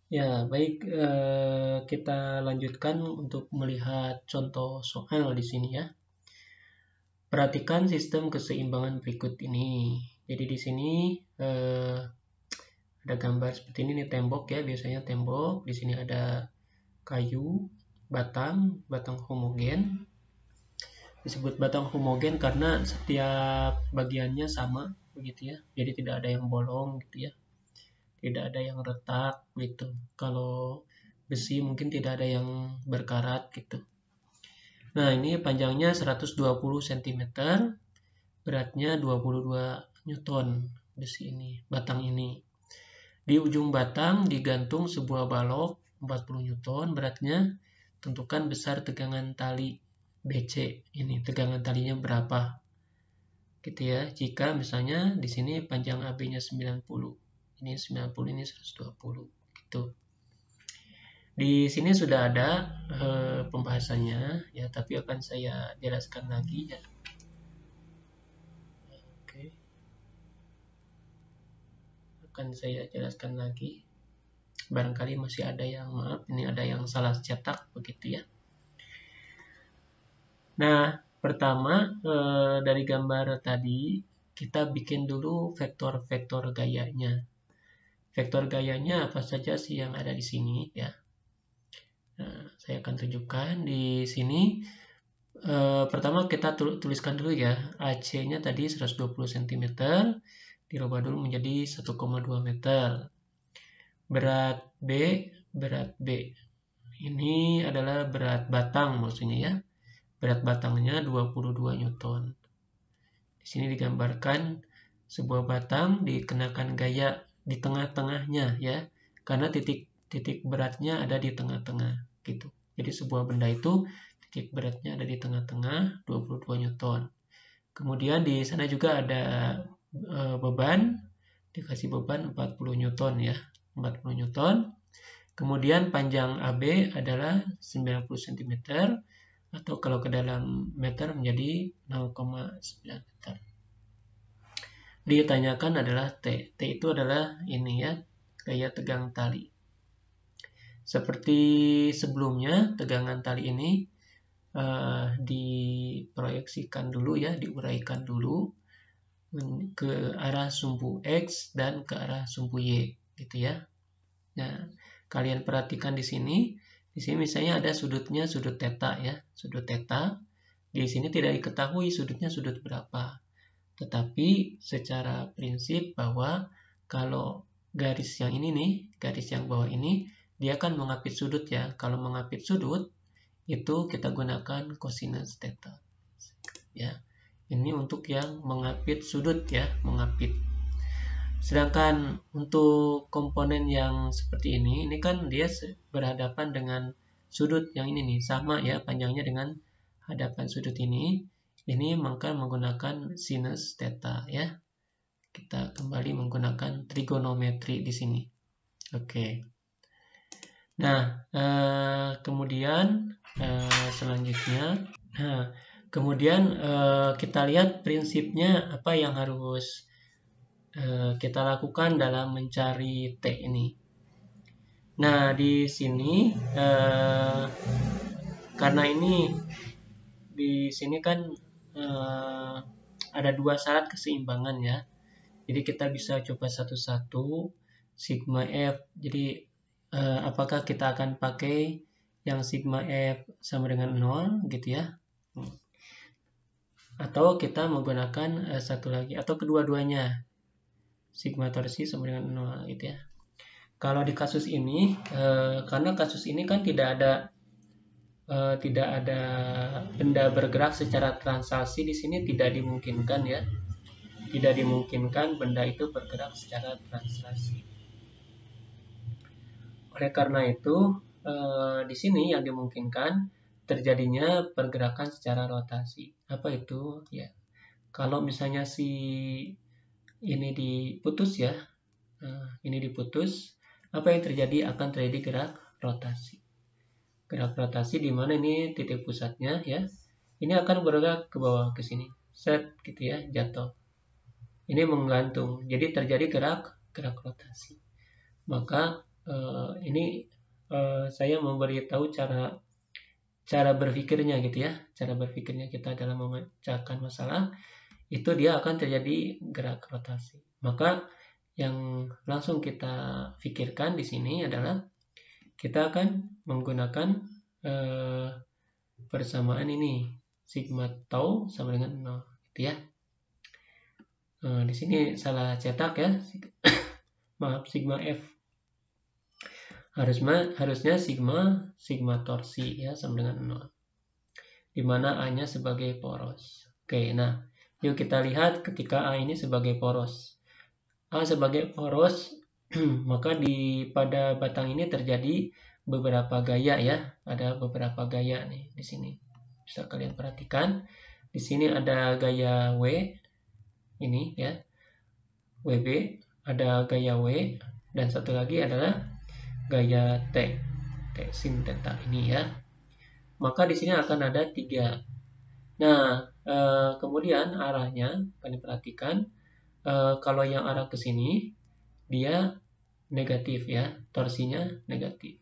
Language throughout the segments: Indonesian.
Ya, baik, kita lanjutkan untuk melihat contoh soal di sini ya. Perhatikan sistem keseimbangan berikut ini. Jadi di sini ada gambar seperti ini nih, tembok ya, biasanya tembok. Di sini ada kayu, batang homogen. Disebut batang homogen karena setiap bagiannya sama begitu ya. Jadi tidak ada yang bolong gitu ya. Tidak ada yang retak gitu. Kalau besi mungkin tidak ada yang berkarat gitu. Nah, ini panjangnya 120 cm, beratnya 22 Newton besi ini, batang ini. Di ujung batang digantung sebuah balok 40 Newton, beratnya tentukan besar tegangan tali BC. Ini tegangan talinya berapa? Gitu ya. Jika misalnya di sini panjang AB-nya 90. Ini 90, ini 120 gitu. Di sini sudah ada pembahasannya ya, tapi akan saya jelaskan lagi ya. Oke, akan saya jelaskan lagi. Barangkali masih ada yang, maaf, ini ada yang salah cetak begitu ya. Nah, pertama dari gambar tadi kita bikin dulu vektor-vektor gayanya. Vektor gayanya apa saja sih yang ada di sini ya. Nah, saya akan tunjukkan di sini. Pertama kita tuliskan dulu ya, AC-nya tadi 120 cm, dirubah dulu menjadi 1,2 meter. Berat B, ini adalah berat batang maksudnya ya. Berat batangnya 22 Newton. Di sini digambarkan sebuah batang dikenakan gaya di tengah-tengahnya ya, karena titik beratnya ada di tengah-tengah gitu. Jadi sebuah benda itu titik beratnya ada di tengah-tengah, 22 Newton. Kemudian di sana juga ada beban, dikasih beban 40 Newton ya, 40 Newton. Kemudian panjang AB adalah 90 cm, atau kalau ke dalam meter menjadi 0,9 meter. Ditanyakan adalah T. T itu adalah ini ya, gaya tegang tali. Seperti sebelumnya, tegangan tali ini diproyeksikan dulu ya, diuraikan dulu ke arah sumbu X dan ke arah sumbu Y gitu ya. Nah, kalian perhatikan di sini misalnya ada sudutnya, sudut theta ya, sudut theta. Di sini tidak diketahui sudutnya sudut berapa. Tetapi secara prinsip bahwa kalau garis yang ini nih, garis yang bawah ini, dia akan mengapit sudut ya. Kalau mengapit sudut, itu kita gunakan cosinus theta. Ya, ini untuk yang mengapit sudut ya, mengapit. Sedangkan untuk komponen yang seperti ini kan dia berhadapan dengan sudut yang ini nih, sama ya panjangnya dengan hadapan sudut ini. Ini maka menggunakan sinus theta ya. Kita kembali menggunakan trigonometri di sini. Oke. Nah, kemudian selanjutnya, kemudian kita lihat prinsipnya apa yang harus kita lakukan dalam mencari T ini. Nah, di sini karena ini di sini kan ada dua syarat keseimbangan ya. Jadi kita bisa coba satu-satu. Sigma F. Jadi apakah kita akan pakai yang sigma F sama dengan 0 gitu ya. Atau kita menggunakan satu lagi atau kedua-duanya. Sigma torsi sama dengan 0 gitu ya. Kalau di kasus ini karena kasus ini kan tidak ada benda bergerak secara translasi, di sini tidak dimungkinkan ya. Tidak dimungkinkan benda itu bergerak secara translasi. Oleh karena itu, di sini yang dimungkinkan terjadinya pergerakan secara rotasi. Apa itu? Ya, kalau misalnya si ini diputus ya, ini diputus, apa yang terjadi? Akan terjadi gerak rotasi. Gerak rotasi di mana ini titik pusatnya ya. Ini akan bergerak ke bawah ke sini, set gitu ya, jatuh. Ini menggantung. Jadi terjadi gerak rotasi. Maka Ini saya memberitahu cara berpikirnya gitu ya, cara berpikirnya kita dalam memecahkan masalah itu dia akan terjadi gerak rotasi. Maka yang langsung kita pikirkan di sini adalah kita akan menggunakan persamaan ini, sigma tau sama dengan 0 gitu ya. Di sini salah cetak ya. Maaf, sigma F. Harusnya sigma torsi ya sama dengan 0. Di mana A-nya sebagai poros. Oke, nah, yuk kita lihat ketika A ini sebagai poros. A sebagai poros, maka pada batang ini terjadi beberapa gaya ya. Ada beberapa gaya nih di sini. Bisa kalian perhatikan. Di sini ada gaya W ini ya. WB, ada gaya W, dan satu lagi adalah gaya T sin theta ini ya. Maka di sini akan ada 3. Nah, kemudian arahnya kalian perhatikan, kalau yang arah ke sini dia negatif ya, torsinya negatif.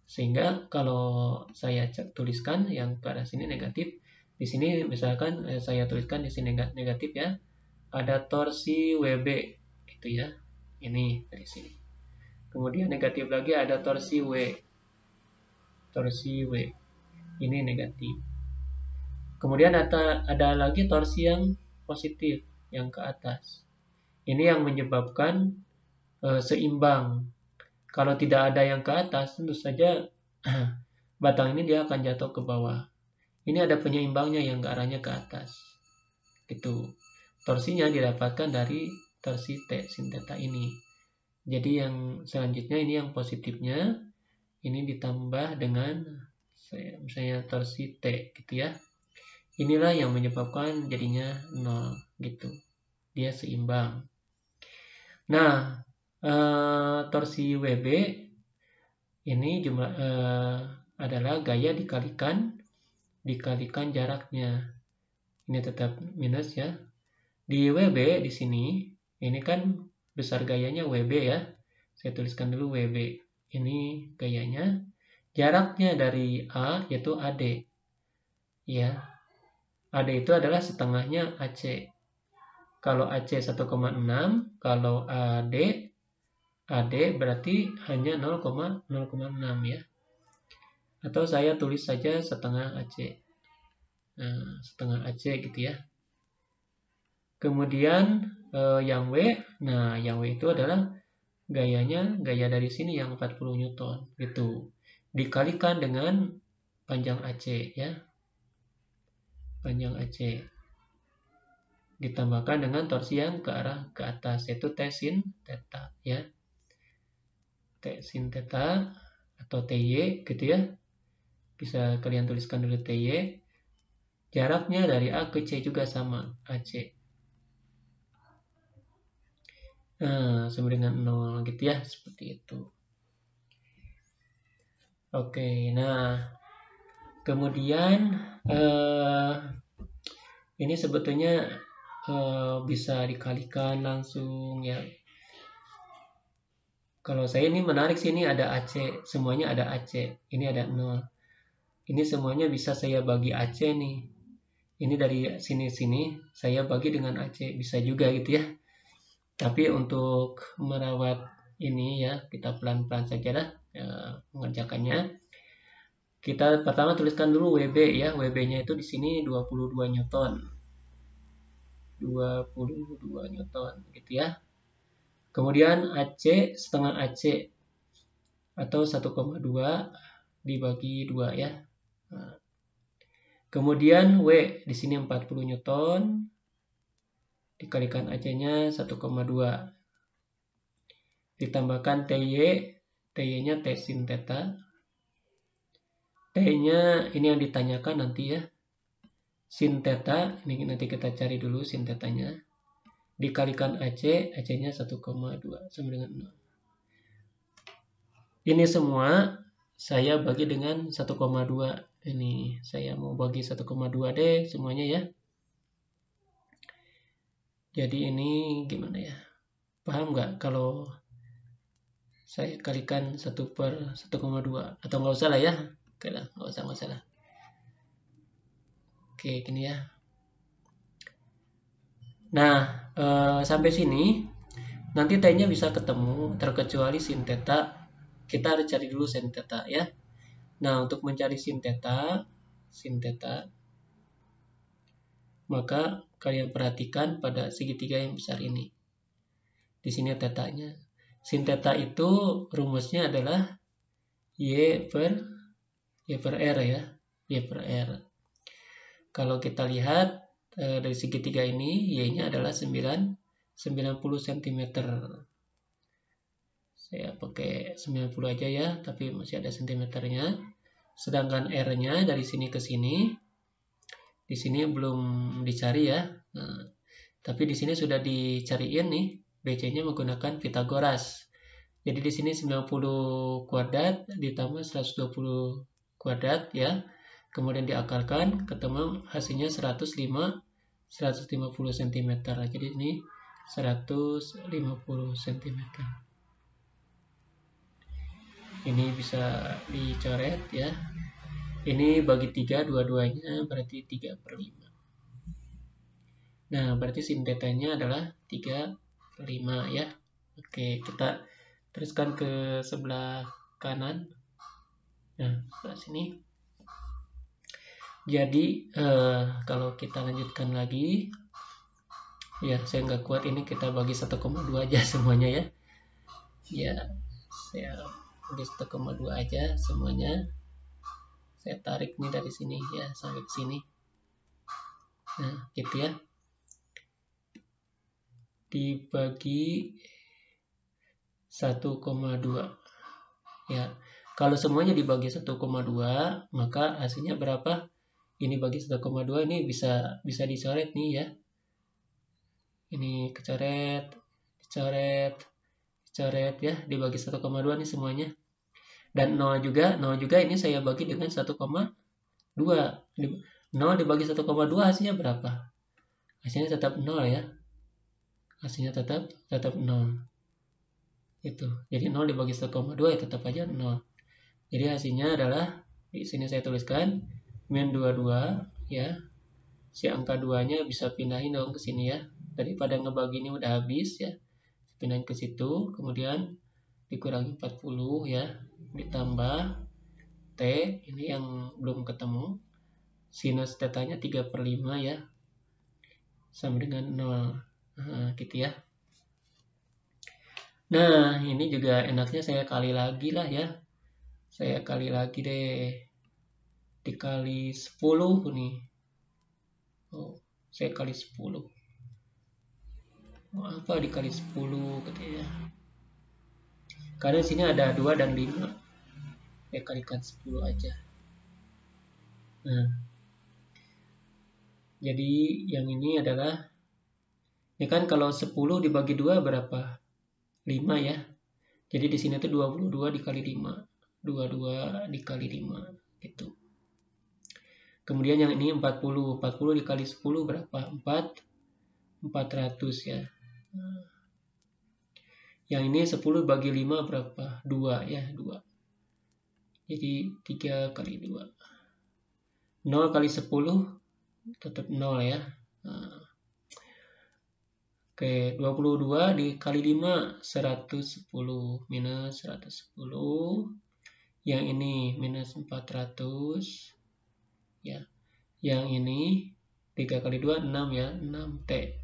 Sehingga kalau saya tuliskan yang ke arah sini negatif, di sini misalkan saya tuliskan di sini negatif ya, ada torsi WB gitu ya, ini dari sini. Kemudian negatif lagi ada torsi W, ini negatif. Kemudian ada lagi torsi yang positif yang ke atas. Ini yang menyebabkan seimbang. Kalau tidak ada yang ke atas, tentu saja batang ini dia akan jatuh ke bawah. Ini ada penyeimbangnya yang ke arahnya ke atas. Gitu. Torsinya didapatkan dari torsi T sin theta ini. Jadi yang selanjutnya ini yang positifnya ini ditambah dengan misalnya torsi T gitu ya. Inilah yang menyebabkan jadinya 0 gitu. Dia seimbang. Nah, torsi WB ini jumlah adalah gaya dikalikan jaraknya. Ini tetap minus ya. Di WB di sini ini kan besar gayanya WB ya. Saya tuliskan dulu WB. Ini gayanya. Jaraknya dari A yaitu AD. Ya. AD itu adalah setengahnya AC. Kalau AC 1,6, kalau AD berarti hanya 0,6 ya. Atau saya tulis saja setengah AC. Nah, setengah AC gitu ya. Kemudian yang W, nah yang W itu adalah gaya dari sini yang 40 Newton gitu. Dikalikan dengan panjang AC ya. Panjang AC. Ditambahkan dengan torsi yang ke arah ke atas yaitu T sin theta ya. T sin theta atau TY gitu ya. Bisa kalian tuliskan dulu TY. Jaraknya dari A ke C juga sama, AC. Nah, sama dengan 0 gitu ya, seperti itu. Oke, nah kemudian ini sebetulnya bisa dikalikan langsung ya. Kalau saya ini menarik sih, ini ada AC, semuanya ada AC, ini ada 0. Ini semuanya bisa saya bagi AC nih. Ini dari sini saya bagi dengan AC, bisa juga gitu ya. Tapi untuk merawat ini ya, kita pelan-pelan saja lah mengerjakannya. Kita pertama tuliskan dulu WB ya. WB-nya itu di sini 22 Newton. 22 Newton gitu ya. Kemudian AC setengah AC atau 1,2 dibagi 2 ya. Nah, kemudian W di sini 40 Newton dikalikan AC-nya 1,2. Ditambahkan TY-nya T sin theta. T-nya ini yang ditanyakan nanti ya. Sin theta, ini nanti kita cari dulu sin theta-nya. Dikalikan AC-nya 1,2 sama dengan 0. Ini semua saya bagi dengan 1,2. Ini saya mau bagi 1,2 deh semuanya ya. Jadi ini gimana ya? Paham nggak kalau Saya kalikan 1/1,2 atau nggak usah lah ya. Oke lah, nggak usah lah. Oke, gini ya. Nah, sampai sini nanti T-nya bisa ketemu terkecuali sin theta. Kita harus cari dulu sin theta ya. Nah, untuk mencari sin theta, maka kalian perhatikan pada segitiga yang besar ini. Di sini tetanya. Sin theta itu rumusnya adalah Y per R ya. Y per R. Kalau kita lihat dari segitiga ini, Y-nya adalah 90 cm. Saya pakai 90 aja ya, tapi masih ada sentimeternya. Sedangkan R-nya dari sini ke sini, di sini belum dicari ya. Nah, tapi di sini sudah dicariin nih, BC-nya menggunakan Pythagoras. Jadi di sini 90 kuadrat ditambah 120 kuadrat ya. Kemudian diakalkan, ketemu hasilnya 150 cm. Jadi ini 150 cm. Ini bisa dicoret ya. Ini bagi 3 dua-duanya berarti 3/5. Nah, berarti sin theta-nya adalah 3/5 ya. Oke, kita teruskan ke sebelah kanan. Nah, sebelah sini. Jadi, kalau kita lanjutkan lagi, ya saya nggak kuat ini, kita bagi 1,2 aja semuanya ya. Ya, saya bagi 1,2 aja semuanya. Saya tarik nih dari sini ya sampai ke sini. Nah, gitu ya. Dibagi 1,2 ya. Kalau semuanya dibagi 1,2 maka hasilnya berapa? Ini bagi 1,2 ini bisa dicoret nih ya. Ini kecoret, dicoret ya, dibagi 1,2 nih semuanya. Dan 0 juga ini saya bagi dengan 1,2. 0 dibagi 1,2 hasilnya berapa? Hasilnya tetap 0 ya. Hasilnya tetap 0. Itu. Jadi 0 dibagi 1,2 ya tetap aja 0. Jadi hasilnya adalah di sini saya tuliskan min 22 ya. Si angka 2-nya bisa pindahin dong ke sini ya. Daripada ngebagi ini udah habis ya. Pindahin ke situ, kemudian dikurangi 40 ya. Ditambah T ini yang belum ketemu. Sinus tetanya 3/5 ya. Sama dengan 0. Nah, gitu ya. Nah, ini juga enaknya saya kali lagi lah ya. Saya kali lagi deh. Dikali 10 nih. Oh, saya kali 10. Mau apa dikali 10 katanya. Karena sini ada 2 dan 5. Saya kalikan 10 aja. Nah. Jadi yang ini adalah, ini kan kalau 10 dibagi 2 berapa? 5 ya. Jadi di sini tuh 22 dikali 5. 22 dikali 5 gitu. Kemudian yang ini 40. 40 dikali 10 berapa? 400 ya. Yang ini 10 bagi 5 berapa? 2 ya, 2. Jadi 3 kali 2. 0 kali 10 tetap 0 ya. Nah. Oke, 22 dikali 5, 110. Minus 110. Yang ini minus 400. Ya. Yang ini 3 kali 2, 6 ya. 6T.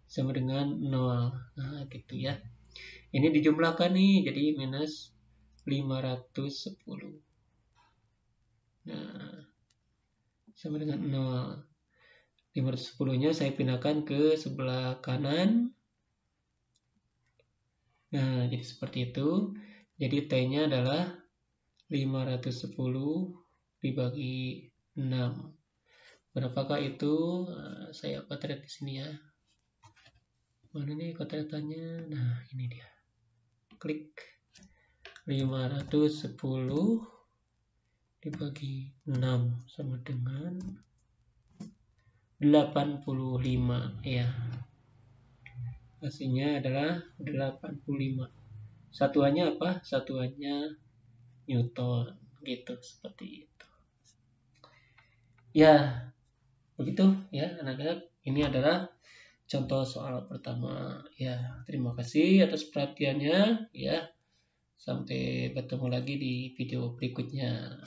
Sama dengan 0. Nah, gitu ya. Ini dijumlahkan nih, jadi minus 510. Nah, sama dengan 0. 510-nya saya pindahkan ke sebelah kanan. Nah, jadi seperti itu. Jadi T-nya adalah 510 dibagi 6. Berapakah itu? Nah, saya kotret di sini ya. Mana nih kotretannya? Nah, ini dia. Klik. 510 dibagi 6 sama dengan 85 ya. Hasilnya adalah 85. Satuannya apa? Satuannya Newton, gitu, seperti itu. Ya, begitu ya anak-anak. Ini adalah contoh soal pertama. Ya, terima kasih atas perhatiannya ya. Sampai bertemu lagi di video berikutnya.